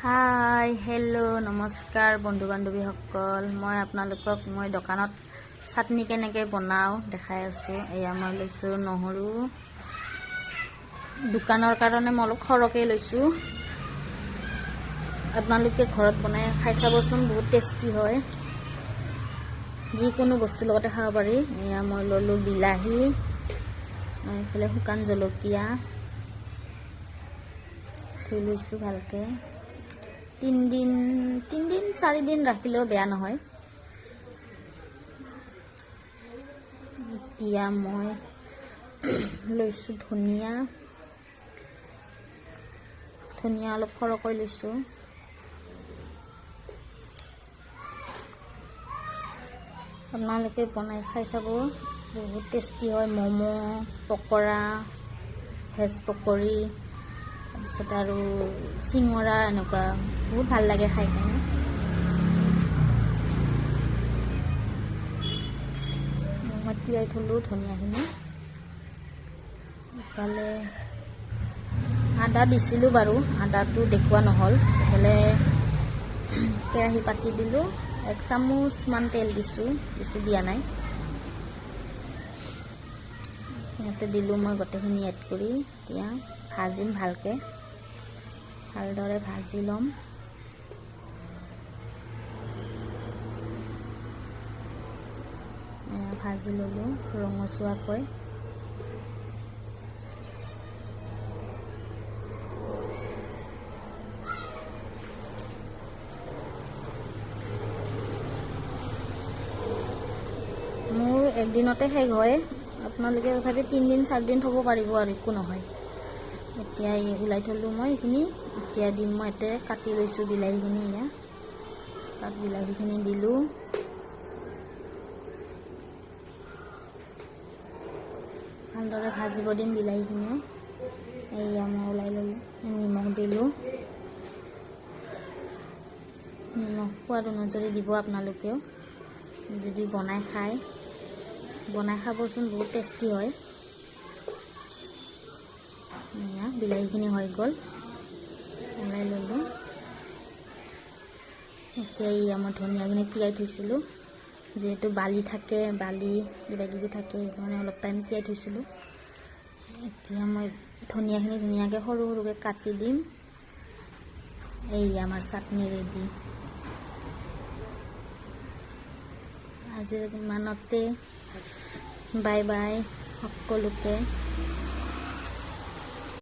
Hi hello' নমস্কাৰ বন্ধু বান্ধৱীসকল, মই আপোনালোকক দোকানত চাটনি কেনেকৈ বনাওঁ দেখাই আছোঁ। এয়া মই লৈছোঁ নহৰু, দোকানৰ কাৰণে মই অলপ সৰহকৈ লৈছোঁ। আপোনালোকে ঘৰত বনাই খাই চাবচোন, বহুত টেষ্টি হয়, যিকোনো বস্তুৰ লগতে খাব পাৰি। এয়া মই ল'লোঁ বিলাহী, এইফালে শুকান জলকীয়া ধুই লৈছোঁ ভালকৈ। 3-4 দিন ৰাখিলেও বেয়া নহয়। এতিয়া মই লৈছোঁ ধনিয়া অলপ সৰহকৈ লৈছোঁ। আপোনালোকে বনাই খাই চাব, বহুত টেষ্টি হয়। ম'ম', পকৰা, ভেজ পকৰি, তাৰপিছত আৰু চিঙৰা, এনেকুৱা বহুত ভাল লাগে খাই কিনে। মই তিয়াই থলোঁ ধনিয়াখিনি। ইফালে আদা দিছিলোঁ বাৰু, আদাটো দেখুওৱা নহ'ল। ইফালে কেৰাহী পাতি দিলোঁ, 1 চামুচমান তেল দিছোঁ, বেছি দিয়া নাই। ইয়াতে দিলোঁ মই গোটেইখিনি এড কৰি। এতিয়া ভাজিম ভালকৈ, ভালদৰে ভাজি ল'ম। ভাজি ল'লোঁ ৰঙচুৱাকৈ। মোৰ একদিনতে শেষ হয়, আপোনালোকে তথাপি 3-4 দিন থ'ব পাৰিব আৰু একো নহয়। এতিয়া ওলাই থ'লোঁ মই এইখিনি। এতিয়া দিম মই ইয়াতে কাটি লৈছোঁ বিলাহীখিনি। তাত বিলাহীখিনি দিলোঁ। ভালদৰে ভাজিব দিম বিলাহীখিনিও। এয়া মই ওলাই ল'লোঁ, নিমখ দিলোঁ। নিমখ সোৱাদ অনুযায়ী দিব আপোনালোকেও, যদি বনাই খাবচোন, বহুত টেষ্টি হয়। বিলাহীখিনি হৈ গ'ল, ওলাই ল'লোঁ। এতিয়া মই ধনিয়াখিনি তিয়াই থৈছিলোঁ, যিহেতু বালি কিবাকিবি থাকে, সেইকাৰণে অলপ টাইম তিয়াই থৈছিলোঁ। এতিয়া মই ধনিয়াখিনি ধুনীয়াকৈ সৰু সৰুকৈ কাটি দিম। এই আমাৰ চাটনি ৰেডি। আজিৰ ইমানতে, বাই বাই সকলোকে।